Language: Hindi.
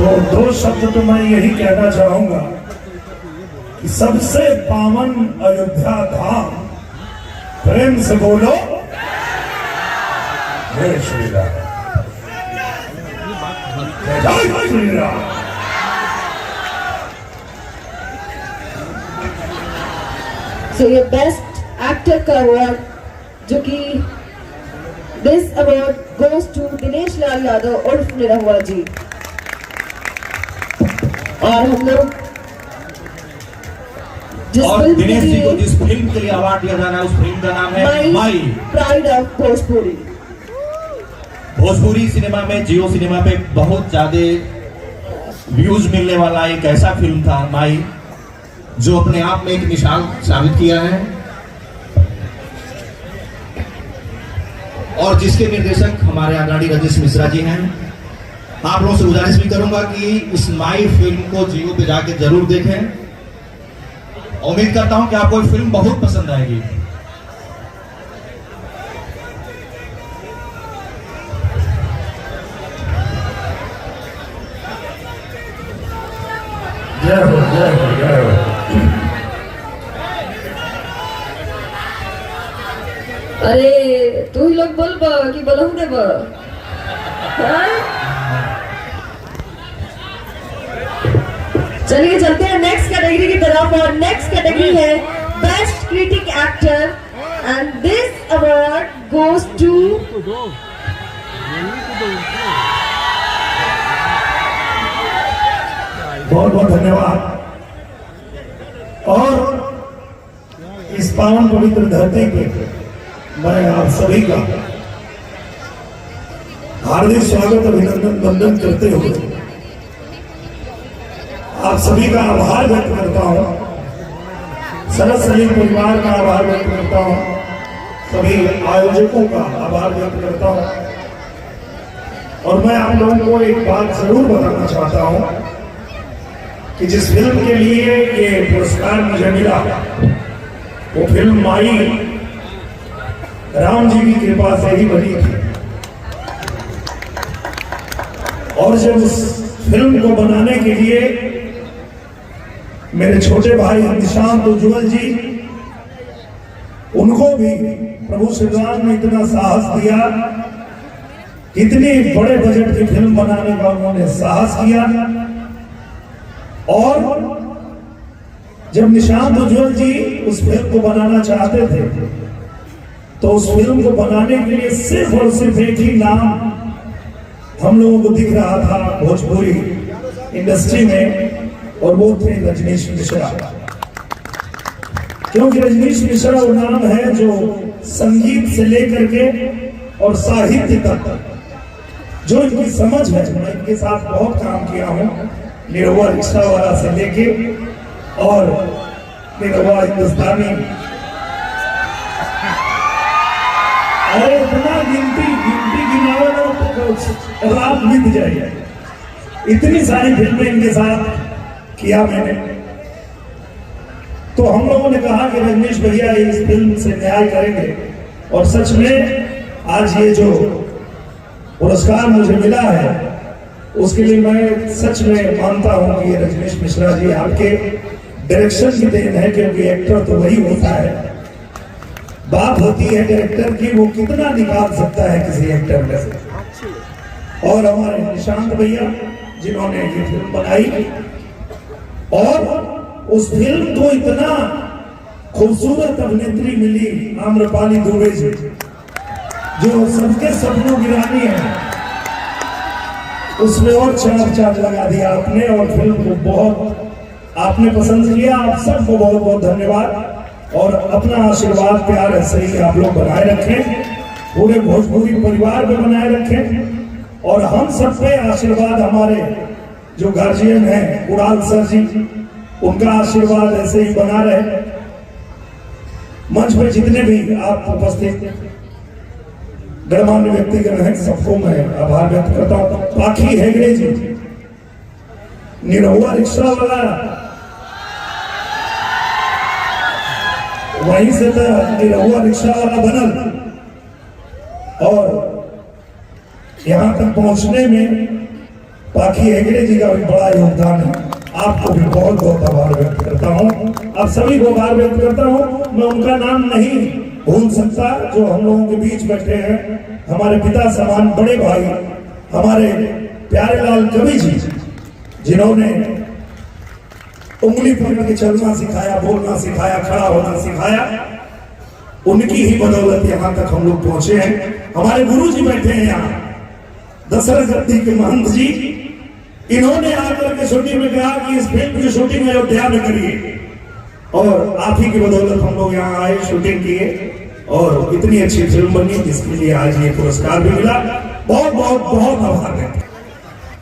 तो दो शब्द तो मैं यही कहना चाहूंगा कि सबसे पावन अयोध्या धाम, प्रेम से बोलो जय Shri Ram, Jai Shri Ram. So your best actor का अवार्ड, जो कि this award goes to Dinesh Lal Yadav उर्फ निरहुआ जी। और हम लोग दिनेश जी को जिस फिल्म के लिए अवार्ड दिया जाना है उस फिल्म का नाम है my pride of Bhojpuri. Bhojpuri cinema में, जियो सिनेमा पे बहुत ज्यादा व्यूज मिलने वाला एक ऐसा फिल्म था माई, जो अपने आप में एक मिसाल साबित किया है और जिसके निर्देशक हमारे आदरणीय रजनीश मिश्रा जी हैं। आप लोगों से गुजारिश भी करूंगा कि इस माई फिल्म को जियो पे जाके जरूर देखें। उम्मीद करता हूं कि आपको ये फिल्म बहुत पसंद आएगी। जय हो, जय हो, जय हो। अरे तू ही लोग बोल कि बोलूं देब। चलिए चलते हैं नेक्स्ट कैटेगरी की तरफ, और नेक्स्ट कैटेगरी है best critic actor and this award goes to बहुत बहुत धन्यवाद। और इस पावन पवित्र धरती पे मैं आप सभी का हार्दिक स्वागत, अभिनंदन, वंदन करते हुए आप सभी का आभार व्यक्त करता हूं, सरस सलीम परिवार का आभार व्यक्त करता हूं, सभी आयोजकों का आभार व्यक्त करता हूं। और मैं आप लोगों को एक बात जरूर बताना चाहता हूं कि जिस फिल्म के लिए ये पुरस्कार मुझे मिला वो फिल्म माई राम जी की कृपा से ही बनी थी। और जब उस फिल्म को बनाने के लिए मेरे छोटे भाई निशांत उज्ज्वल जी, उनको भी प्रभु श्री राम ने इतना साहस दिया, इतने बड़े बजट की फिल्म बनाने का उन्होंने साहस किया। और जब निशांत उज्ज्वल जी उस फिल्म को बनाना चाहते थे तो उस फिल्म को बनाने के लिए सिर्फ और सिर्फ एक ही नाम हम लोगों को दिख रहा था भोजपुरी इंडस्ट्री में, और वो थे रजनीश मिश्रा। क्योंकि रजनीश मिश्रा वो नाम है जो संगीत से लेकर के और साहित्य तक जो इनकी समझ है। मैं इनके साथ बहुत काम किया हूं, निरहुआ रिक्शा वाला से लेके और निरहुआ हिंदुस्तानी, और इतना गिनती गिनावे तो रात बीत जाएगी। इतनी सारी फिल्में इनके साथ किया मैंने। तो हम लोगों ने कहा कि रजनीश भैया इस फिल्म से न्याय करेंगे, और सच में आज ये जो पुरस्कार मुझे मिला है उसके लिए मैं सच में मानता हूं कि ये रजनीश मिश्रा जी आपके डायरेक्शन की देन है। क्योंकि एक्टर तो वही होता है, बात होती है डायरेक्टर की, वो कितना निकाल सकता है किसी एक्टर में से। और हमारे निशांत भैया जिन्होंने ये फिल्म बनाई, और उस फिल्म को इतना खूबसूरत अभिनेत्री मिली आम्रपाली दुबे जी, जो सबके सपनों की रानी है, उसमें और चार लगा दिया आपने, और फिल्म को बहुत आपने पसंद किया। आप सबको बहुत बहुत धन्यवाद, और अपना आशीर्वाद प्यार ऐसे ही आप लोग बनाए रखें, पूरे भोजपुरी परिवार में बनाए रखें, और हम सब पे आशीर्वाद, हमारे जो गार्जियन हैं कुणाल सर जी, उनका आशीर्वाद ऐसे ही बना रहे। मंच पर जितने भी आप उपस्थित गणमान्य व्यक्तिगण हैं, सबको मैं आभार व्यक्त करता हूं। पाखी हेगड़े जी, निरहुआ रिक्शा वाला, वहीं से तो निरहुआ रिक्शा वाला बनल, और यहां तक पहुंचने में बाकी हेगड़े जी का भी बड़ा योगदान है। आपको भी बहुत बहुत आभार व्यक्त करता हूँ, आप सभी को आभार व्यक्त करता हूँ। मैं उनका नाम नहीं भूल सकता जो हम लोगों के बीच बैठे हैं, हमारे पिता समान बड़े भाई, हमारे प्यारे लाल कवि जी, जिन्होंने उंगली पकड़ के चलना सिखाया, बोलना सिखाया, खड़ा होना सिखाया। उनकी ही बदौलत यहाँ तक हम लोग पहुंचे हैं। हमारे गुरु जी बैठे हैं यहाँ, दशरथ गद्दी के महंत जी, इन्होंने आकर के शूटिंग में कहा कि इस फिल्म की शूटिंग अयोध्या में करिए, और आप ही की बदौलत हम लोग यहाँ आए, शूटिंग किए और इतनी अच्छी फिल्म बनी जिसके लिए आज ये पुरस्कार भी मिला। बहुत बहुत बहुत आभार है।